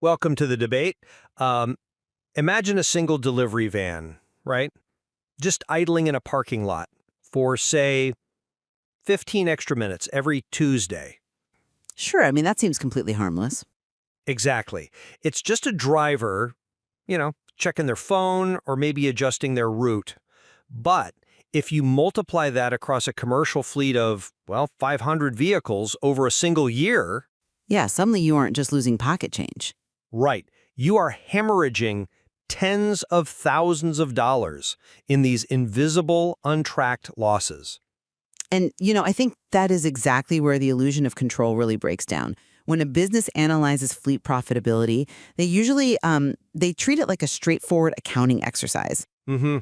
Welcome to the debate. Um, Imagine a single delivery van, right? Just idling in a parking lot for, say, 15 extra minutes every Tuesday. Sure, I mean, that seems completely harmless. Exactly. It's just a driver, checking their phone or maybe adjusting their route. But if you multiply that across a commercial fleet of, 500 vehicles over a single year, Yeah, suddenly you aren't just losing pocket change. right, you are hemorrhaging tens of thousands of dollars in these invisible, untracked losses. And, I think that is exactly where the illusion of control really breaks down. When a business analyzes fleet profitability, they usually they treat it like a straightforward accounting exercise. hmm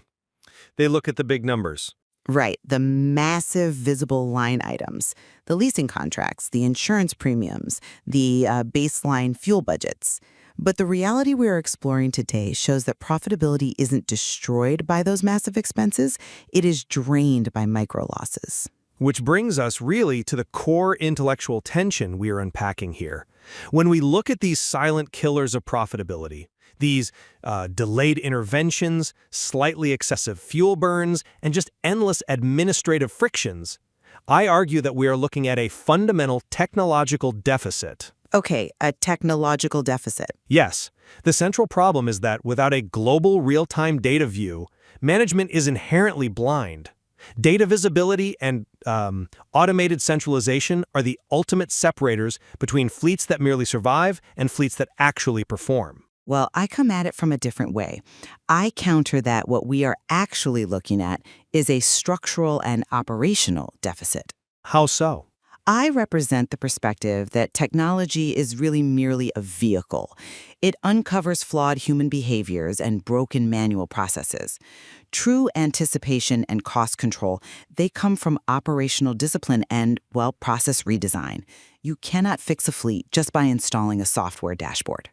They look at the big numbers. Right, the massive visible line items, the leasing contracts, the insurance premiums, the baseline fuel budgets. But the reality we are exploring today shows that profitability isn't destroyed by those massive expenses, it is drained by micro losses. Which brings us really to the core intellectual tension we are unpacking here. When we look at these silent killers of profitability, these delayed interventions, slightly excessive fuel burns, and just endless administrative frictions, I argue that we are looking at a fundamental technological deficit. Okay, a technological deficit. Yes, the central problem is that without a global real-time data view, management is inherently blind. Data visibility and automated centralization are the ultimate separators between fleets that merely survive and fleets that actually perform. Well, I come at it from a different way. I counter that what we are actually looking at is a structural and operational deficit. How so? I represent the perspective that technology is really merely a vehicle. It uncovers flawed human behaviors and broken manual processes. True anticipation and cost control, they come from operational discipline and, process redesign. You cannot fix a fleet just by installing a software dashboard.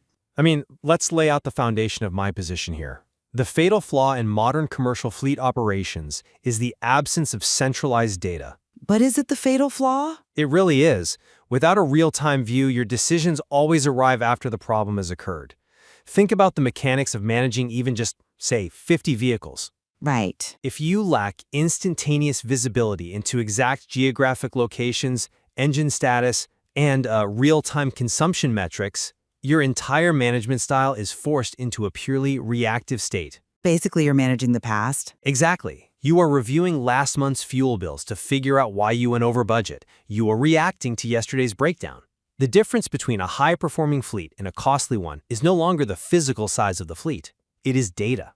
Let's lay out the foundation of my position here. The fatal flaw in modern commercial fleet operations is the absence of centralized data. But is it the fatal flaw? It really is. Without a real-time view, your decisions always arrive after the problem has occurred. Think about the mechanics of managing even just, say, 50 vehicles. Right. If you lack instantaneous visibility into exact geographic locations, engine status, and real-time consumption metrics, your entire management style is forced into a purely reactive state. Basically, you're managing the past. Exactly. You are reviewing last month's fuel bills to figure out why you went over budget. You are reacting to yesterday's breakdown. The difference between a high-performing fleet and a costly one is no longer the physical size of the fleet. It is data.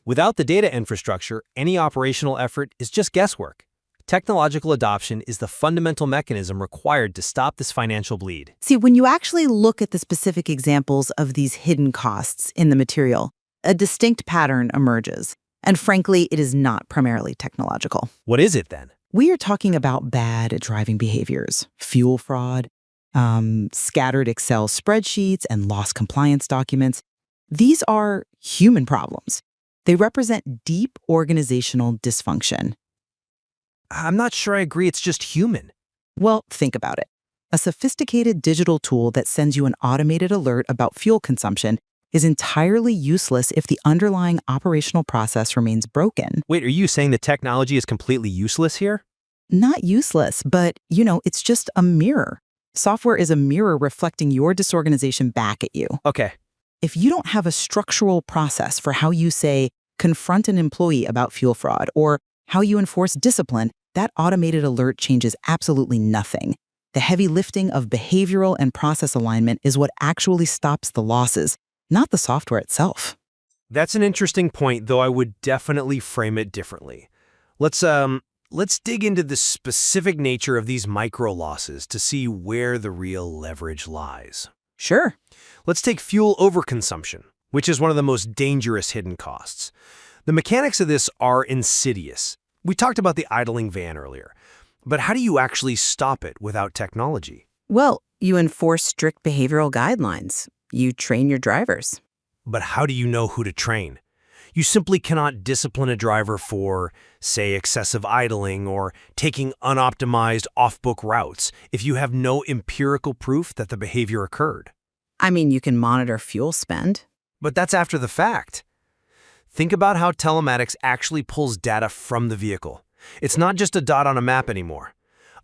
Without the data infrastructure, any operational effort is just guesswork. Technological adoption is the fundamental mechanism required to stop this financial bleed. See, when you actually look at the specific examples of these hidden costs in the material, a distinct pattern emerges. And frankly, it is not primarily technological. What is it then? We are talking about bad driving behaviors, fuel fraud, scattered Excel spreadsheets, and lost compliance documents. These are human problems. They represent deep organizational dysfunction. I'm not sure I agree it's just human. Well, think about it. A sophisticated digital tool that sends you an automated alert about fuel consumption is entirely useless if the underlying operational process remains broken. Wait, are you saying the technology is completely useless here? Not useless, but, it's just a mirror. Software is a mirror reflecting your disorganization back at you. Okay. If you don't have a structural process for how you, say, confront an employee about fuel fraud or how you enforce discipline, that automated alert changes absolutely nothing. The heavy lifting of behavioral and process alignment is what actually stops the losses, not the software itself. That's an interesting point, though I would definitely frame it differently. Let's dig into the specific nature of these micro losses to see where the real leverage lies. Sure. Let's take fuel overconsumption, which is one of the most dangerous hidden costs. The mechanics of this are insidious. We talked about the idling van earlier, but how do you actually stop it without technology? Well, you enforce strict behavioral guidelines. You train your drivers. But how do you know who to train? You simply cannot discipline a driver for, say, excessive idling or taking unoptimized off-book routes if you have no empirical proof that the behavior occurred. I mean, you can monitor fuel spend. But that's after the fact. Think about how telematics actually pulls data from the vehicle. It's not just a dot on a map anymore.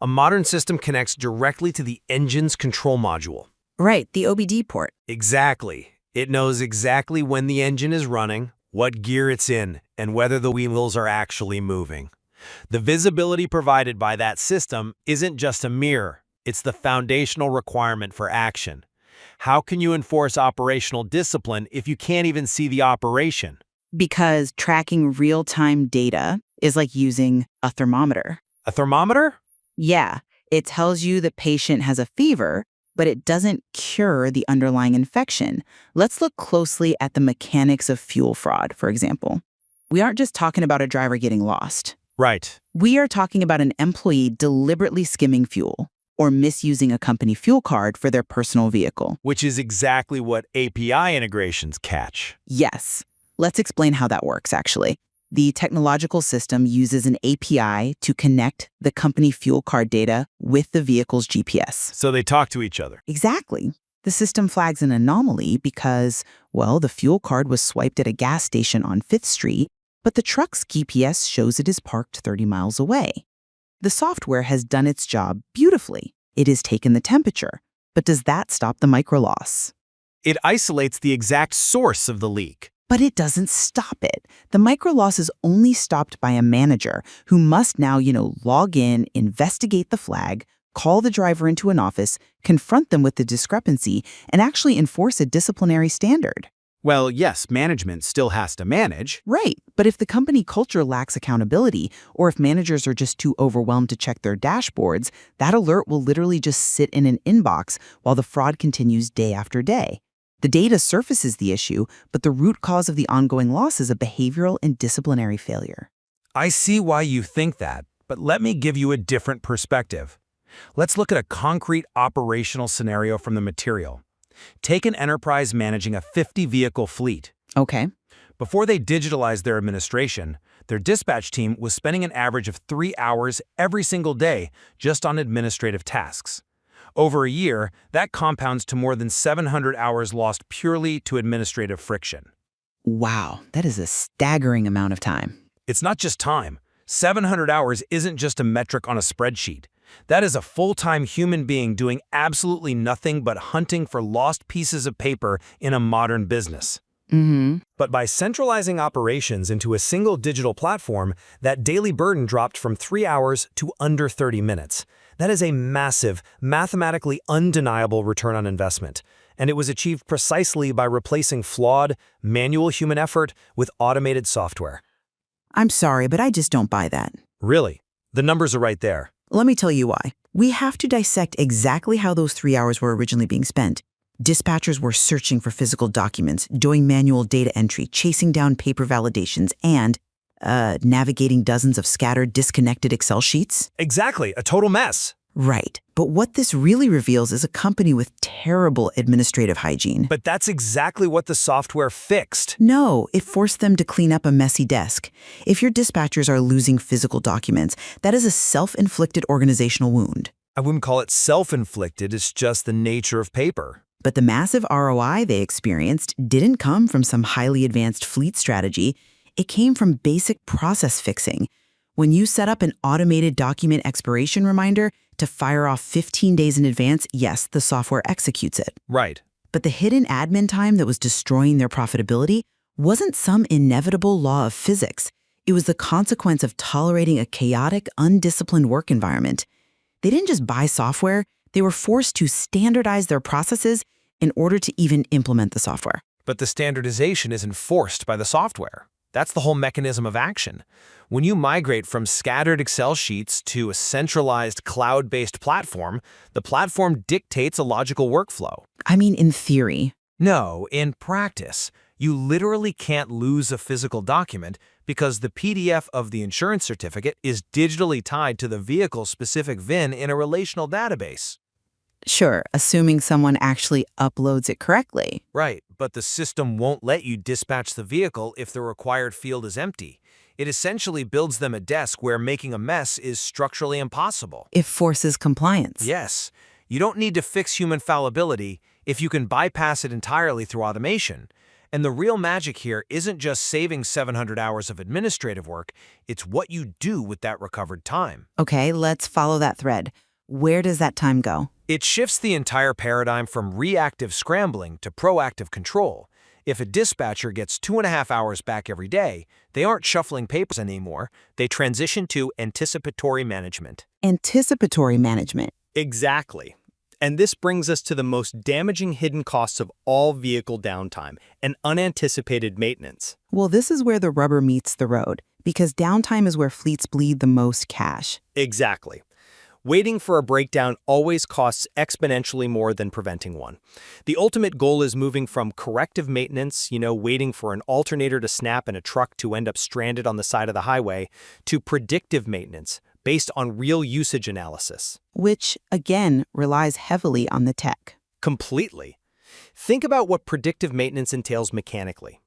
A modern system connects directly to the engine's control module. Right, the OBD port. Exactly. It knows exactly when the engine is running, what gear it's in, and whether the wheels are actually moving. The visibility provided by that system isn't just a mirror, it's the foundational requirement for action. How can you enforce operational discipline if you can't even see the operation? Because tracking real-time data is like using a thermometer. A thermometer? Yeah, it tells you the patient has a fever, but it doesn't cure the underlying infection. Let's look closely at the mechanics of fuel fraud, for example. We aren't just talking about a driver getting lost. Right. We are talking about an employee deliberately skimming fuel or misusing a company fuel card for their personal vehicle. Which is exactly what API integrations catch. Yes. Let's explain how that works, actually. The technological system uses an API to connect the company fuel card data with the vehicle's GPS. So they talk to each other. Exactly. The system flags an anomaly because, well, the fuel card was swiped at a gas station on 5th Street, but the truck's GPS shows it is parked 30 miles away. The software has done its job beautifully. It has taken the temperature. But does that stop the microloss? It isolates the exact source of the leak. But it doesn't stop it. The microloss is only stopped by a manager who must now, log in, investigate the flag, call the driver into an office, confront them with the discrepancy, and actually enforce a disciplinary standard. Well, yes, management still has to manage. Right, but if the company culture lacks accountability, or if managers are just too overwhelmed to check their dashboards, that alert will literally just sit in an inbox while the fraud continues day after day. The data surfaces the issue, but the root cause of the ongoing loss is a behavioral and disciplinary failure. I see why you think that, but let me give you a different perspective. Let's look at a concrete operational scenario from the material. Take an enterprise managing a 50-vehicle fleet. Okay. Before they digitalized their administration, their dispatch team was spending an average of 3 hours every single day just on administrative tasks. Over a year, that compounds to more than 700 hours lost purely to administrative friction. Wow, that is a staggering amount of time. It's not just time. 700 hours isn't just a metric on a spreadsheet. That is a full-time human being doing absolutely nothing but hunting for lost pieces of paper in a modern business. But by centralizing operations into a single digital platform, that daily burden dropped from 3 hours to under 30 minutes. That is a massive, mathematically undeniable return on investment. And it was achieved precisely by replacing flawed, manual human effort with automated software. I'm sorry, but I just don't buy that. Really? The numbers are right there. Let me tell you why. We have to dissect exactly how those 3 hours were originally being spent. Dispatchers were searching for physical documents, doing manual data entry, chasing down paper validations, and navigating dozens of scattered, disconnected Excel sheets. Exactly, a total mess. Right. But what this really reveals is a company with terrible administrative hygiene. But that's exactly what the software fixed. No, it forced them to clean up a messy desk. If your dispatchers are losing physical documents, that is a self-inflicted organizational wound. I wouldn't call it self-inflicted, it's just the nature of paper. But the massive ROI they experienced didn't come from some highly advanced fleet strategy. It came from basic process fixing. When you set up an automated document expiration reminder to fire off 15 days in advance, yes, the software executes it. Right. But the hidden admin time that was destroying their profitability wasn't some inevitable law of physics. It was the consequence of tolerating a chaotic, undisciplined work environment. They didn't just buy software, they were forced to standardize their processes in order to even implement the software. But the standardization is enforced by the software. That's the whole mechanism of action. When you migrate from scattered Excel sheets to a centralized cloud-based platform, the platform dictates a logical workflow. I mean, in theory. No, in practice, you literally can't lose a physical document because the PDF of the insurance certificate is digitally tied to the vehicle-specific VIN in a relational database. Sure, assuming someone actually uploads it correctly. Right, but the system won't let you dispatch the vehicle if the required field is empty. It essentially builds them a desk where making a mess is structurally impossible. It forces compliance. Yes, you don't need to fix human fallibility, if you can bypass it entirely through automation. And the real magic here isn't just saving 700 hours of administrative work, it's what you do with that recovered time. Okay, let's follow that thread. Where does that time go? It shifts the entire paradigm from reactive scrambling to proactive control. If a dispatcher gets 2.5 hours back every day, they aren't shuffling papers anymore, they transition to anticipatory management. Anticipatory management. Exactly. And this brings us to the most damaging hidden costs of all vehicle downtime and unanticipated maintenance. Well, this is where the rubber meets the road, because downtime is where fleets bleed the most cash. Exactly. Waiting for a breakdown always costs exponentially more than preventing one. The ultimate goal is moving from corrective maintenance, waiting for an alternator to snap and a truck to end up stranded on the side of the highway, to predictive maintenance, based on real usage analysis. Which, again, relies heavily on the tech. Completely. Think about what predictive maintenance entails mechanically.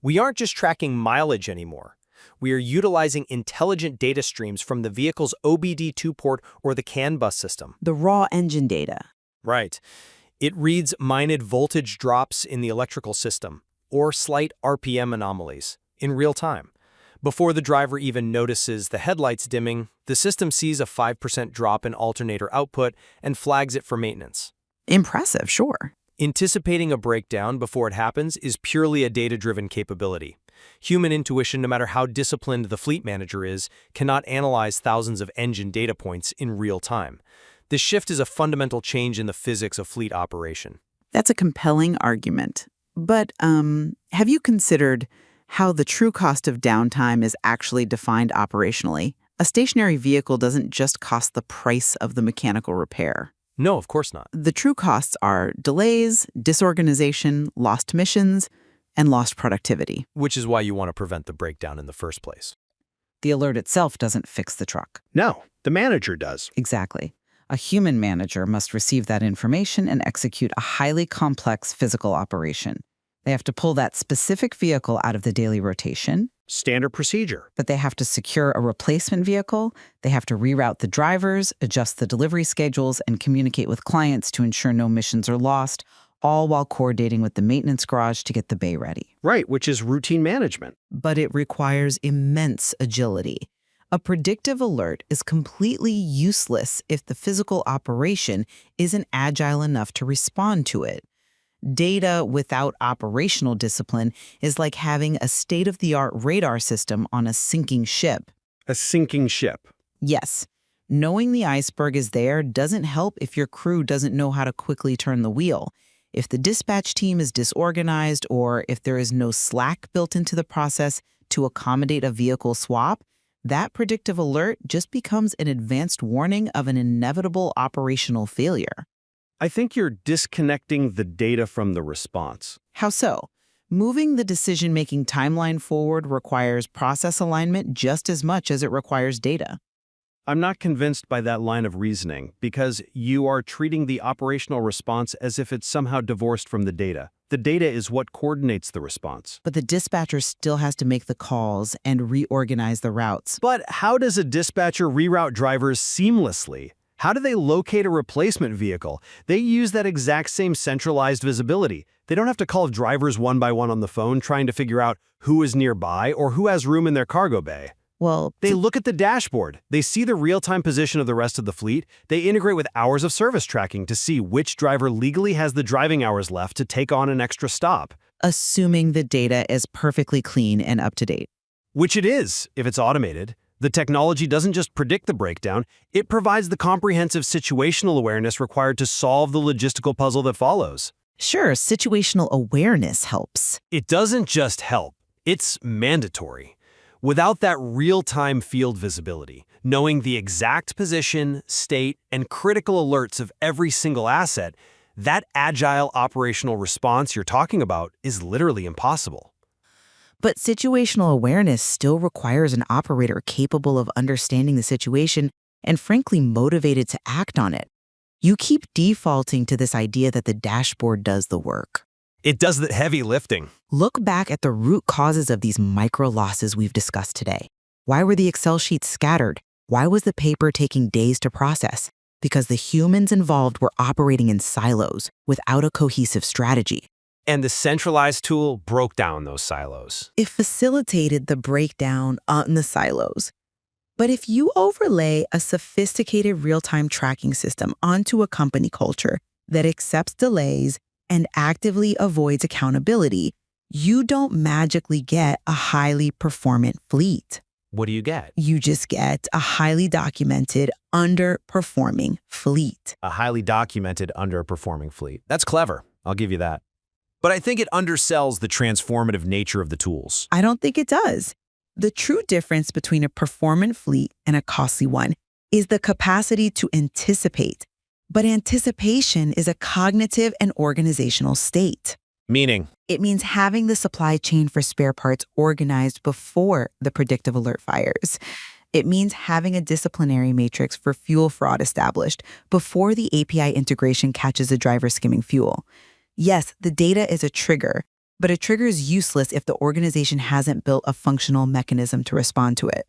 We aren't just tracking mileage anymore. We are utilizing intelligent data streams from the vehicle's OBD2 port or the CAN bus system. The raw engine data. Right. It reads minute voltage drops in the electrical system, or slight RPM anomalies, in real time. Before the driver even notices the headlights dimming, the system sees a 5% drop in alternator output and flags it for maintenance. Impressive, sure. Anticipating a breakdown before it happens is purely a data-driven capability. Human intuition, no matter how disciplined the fleet manager is, cannot analyze thousands of engine data points in real time. This shift is a fundamental change in the physics of fleet operation. That's a compelling argument. But have you considered how the true cost of downtime is actually defined operationally? A stationary vehicle doesn't just cost the price of the mechanical repair. No, of course not. The true costs are delays, disorganization, lost missions, and lost productivity. Which is why you want to prevent the breakdown in the first place. The alert itself doesn't fix the truck. No, the manager does. Exactly. A human manager must receive that information and execute a highly complex physical operation. They have to pull that specific vehicle out of the daily rotation. Standard procedure. But they have to secure a replacement vehicle, they have to reroute the drivers, adjust the delivery schedules, and communicate with clients to ensure no missions are lost, all while coordinating with the maintenance garage to get the bay ready. Right, which is routine management. But it requires immense agility. A predictive alert is completely useless if the physical operation isn't agile enough to respond to it. Data without operational discipline is like having a state-of-the-art radar system on a sinking ship. A sinking ship. Yes, knowing the iceberg is there doesn't help if your crew doesn't know how to quickly turn the wheel. If the dispatch team is disorganized or if there is no slack built into the process to accommodate a vehicle swap, that predictive alert just becomes an advanced warning of an inevitable operational failure. I think you're disconnecting the data from the response. How so? Moving the decision-making timeline forward requires process alignment just as much as it requires data. I'm not convinced by that line of reasoning because you are treating the operational response as if it's somehow divorced from the data. The data is what coordinates the response. But the dispatcher still has to make the calls and reorganize the routes. But how does a dispatcher reroute drivers seamlessly? How do they locate a replacement vehicle? They use that exact same centralized visibility. They don't have to call drivers one by one on the phone trying to figure out who is nearby or who has room in their cargo bay. Well, They look at the dashboard. They see the real-time position of the rest of the fleet. They integrate with hours of service tracking to see which driver legally has the driving hours left to take on an extra stop. assuming the data is perfectly clean and up to date. Which it is, if it's automated. The technology doesn't just predict the breakdown, it provides the comprehensive situational awareness required to solve the logistical puzzle that follows. Sure, situational awareness helps. It doesn't just help, it's mandatory. Without that real-time field visibility, knowing the exact position, state, and critical alerts of every single asset, that agile operational response you're talking about is literally impossible. But situational awareness still requires an operator capable of understanding the situation and frankly motivated to act on it. You keep defaulting to this idea that the dashboard does the work. It does the heavy lifting. Look back at the root causes of these micro losses we've discussed today. Why were the Excel sheets scattered? Why was the paper taking days to process? because the humans involved were operating in silos without a cohesive strategy. And the centralized tool broke down those silos. It facilitated the breakdown in the silos. But if you overlay a sophisticated real-time tracking system onto a company culture that accepts delays and actively avoids accountability, you don't magically get a highly performant fleet. What do you get? You just get a highly documented, underperforming fleet. A highly documented underperforming fleet. That's clever. I'll give you that. But I think it undersells the transformative nature of the tools. I don't think it does. The true difference between a performant fleet and a costly one is the capacity to anticipate. But anticipation is a cognitive and organizational state. Meaning? It means having the supply chain for spare parts organized before the predictive alert fires. It means having a disciplinary matrix for fuel fraud established before the API integration catches a driver skimming fuel. Yes, the data is a trigger, but a trigger is useless if the organization hasn't built a functional mechanism to respond to it.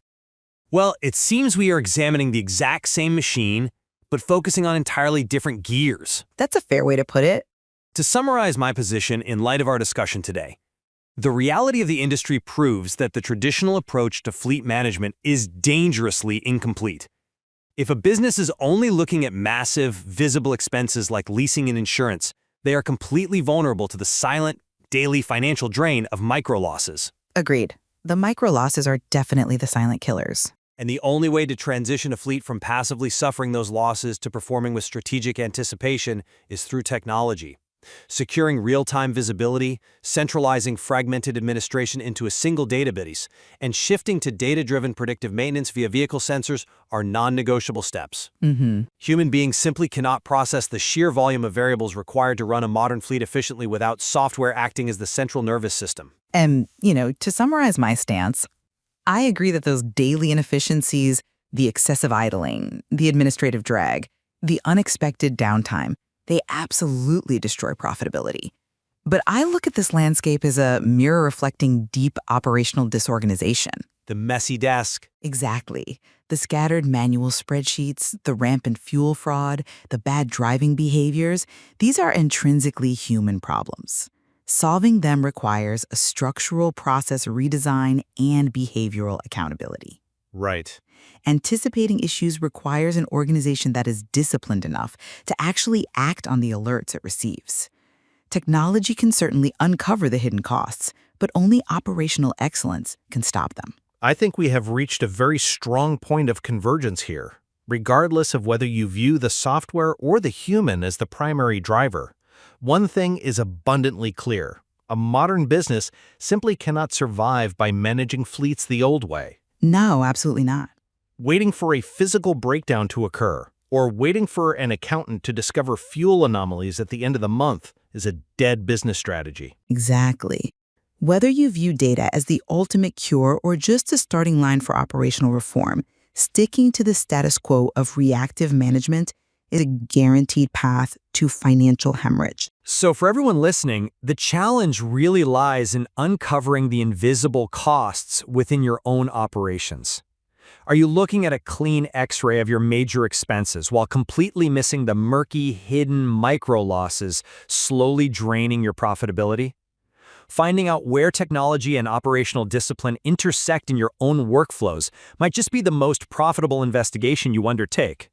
Well, it seems we are examining the exact same machine, but focusing on entirely different gears. That's a fair way to put it. To summarize my position in light of our discussion today, the reality of the industry proves that the traditional approach to fleet management is dangerously incomplete. If a business is only looking at massive, visible expenses like leasing and insurance, they are completely vulnerable to the silent, daily financial drain of micro-losses. Agreed. The micro losses are definitely the silent killers. And the only way to transition a fleet from passively suffering those losses to performing with strategic anticipation is through technology. Securing real-time visibility, centralizing fragmented administration into a single database, and shifting to data-driven predictive maintenance via vehicle sensors are non-negotiable steps. Human beings simply cannot process the sheer volume of variables required to run a modern fleet efficiently without software acting as the central nervous system. And, to summarize my stance, I agree that those daily inefficiencies, the excessive idling, the administrative drag, the unexpected downtime, they absolutely destroy profitability. But I look at this landscape as a mirror reflecting deep operational disorganization. The messy desk. Exactly. The scattered manual spreadsheets, the rampant fuel fraud, the bad driving behaviors, these are intrinsically human problems. Solving them requires a structural process redesign and behavioral accountability. Right. Anticipating issues requires an organization that is disciplined enough to actually act on the alerts it receives. Technology can certainly uncover the hidden costs, but only operational excellence can stop them. I think we have reached a very strong point of convergence here, regardless of whether you view the software or the human as the primary driver. One thing is abundantly clear. A modern business simply cannot survive by managing fleets the old way. No, absolutely not. Waiting for a physical breakdown to occur, or waiting for an accountant to discover fuel anomalies at the end of the month is a dead business strategy. Exactly. Whether you view data as the ultimate cure or just a starting line for operational reform, sticking to the status quo of reactive management is a guaranteed path to financial hemorrhage. So for everyone listening, the challenge really lies in uncovering the invisible costs within your own operations. Are you looking at a clean X-ray of your major expenses while completely missing the murky, hidden micro-losses slowly draining your profitability? Finding out where technology and operational discipline intersect in your own workflows might just be the most profitable investigation you undertake.